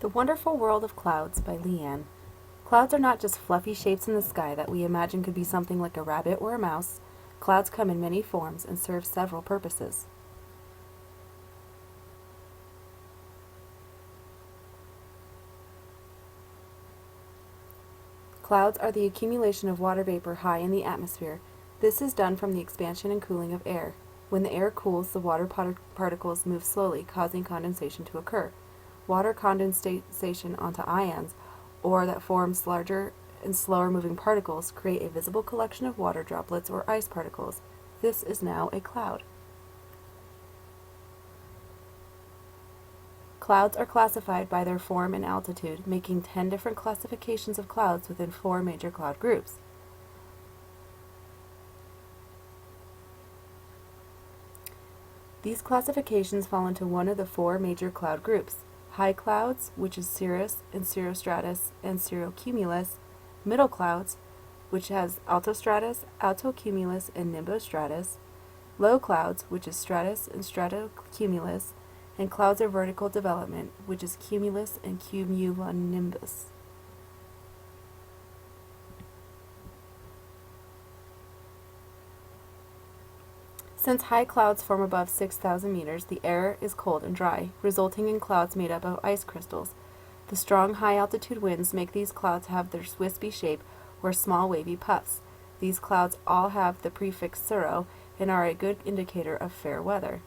The Wonderful World of Clouds by Leanne. Clouds are not just fluffy shapes in the sky that we imagine could be something like a rabbit or a mouse. Clouds come in many forms and serve several purposes. Clouds are the accumulation of water vapor high in the atmosphere. This is done from the expansion and cooling of air. When the air cools, the water particles move slowly, causing condensation to occur. Water condensation onto ions, or that forms larger and slower moving particles, create a visible collection of water droplets or ice particles. This is now a cloud. Clouds are classified by their form and altitude, making 10 different classifications of clouds within 4 major cloud groups. These classifications fall into one of the 4 major cloud groups: high clouds, which is cirrus and cirrostratus and cirrocumulus; middle clouds, which has altostratus, altocumulus, and nimbostratus; low clouds, which is stratus and stratocumulus; and clouds of vertical development, which is cumulus and cumulonimbus. Since high clouds form above 6,000 meters, the air is cold and dry, resulting in clouds made up of ice crystals. The strong high-altitude winds make these clouds have their wispy shape or small wavy puffs. These clouds all have the prefix cirro and are a good indicator of fair weather.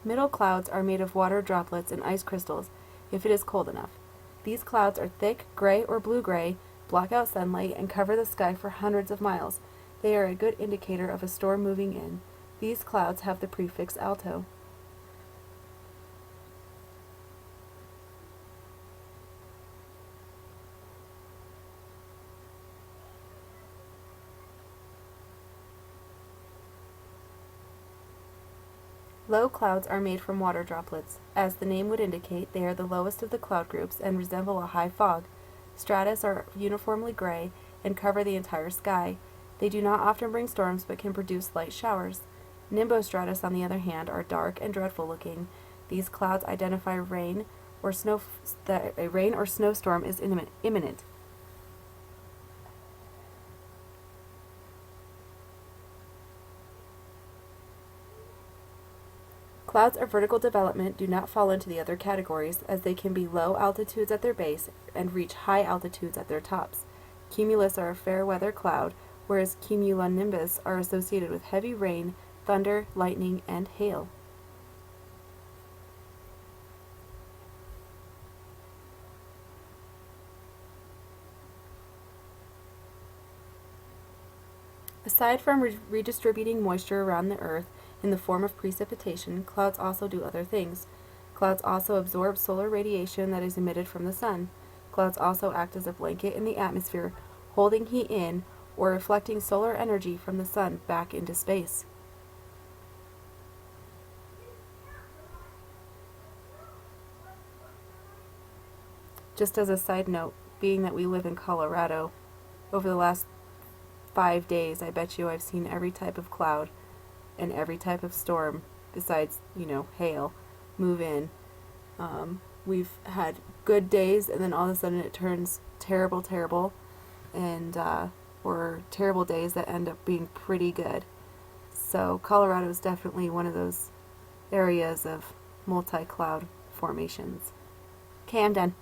Middle clouds are made of water droplets and ice crystals if it is cold enough. These clouds are thick, gray or blue-gray, block out sunlight, and cover the sky for hundreds of miles. They are a good indicator of a storm moving in. These clouds have the prefix alto. Low clouds are made from water droplets. As the name would indicate, they are the lowest of the cloud groups and resemble a high fog. Stratus are uniformly gray and cover the entire sky. They do not often bring storms but can produce light showers. Nimbostratus, on the other hand, are dark and dreadful looking. These clouds identify that a rain or snowstorm is imminent. Clouds of vertical development do not fall into the other categories, as they can be low altitudes at their base and reach high altitudes at their tops. Cumulus are a fair weather cloud, whereas cumulonimbus are associated with heavy rain, thunder, lightning, and hail. Aside from redistributing moisture around the earth in the form of precipitation, clouds also do other things. Clouds also absorb solar radiation that is emitted from the sun. Clouds also act as a blanket in the atmosphere, holding heat in or reflecting solar energy from the sun back into space. Just as a side note, being that we live in Colorado, over the last 5 days, I bet you I've seen every type of cloud and every type of storm besides, hail, move in. We've had good days, and then all of a sudden it turns terrible, and or terrible days that end up being pretty good. So Colorado is definitely one of those areas of multi-cloud formations. Okay, I'm done.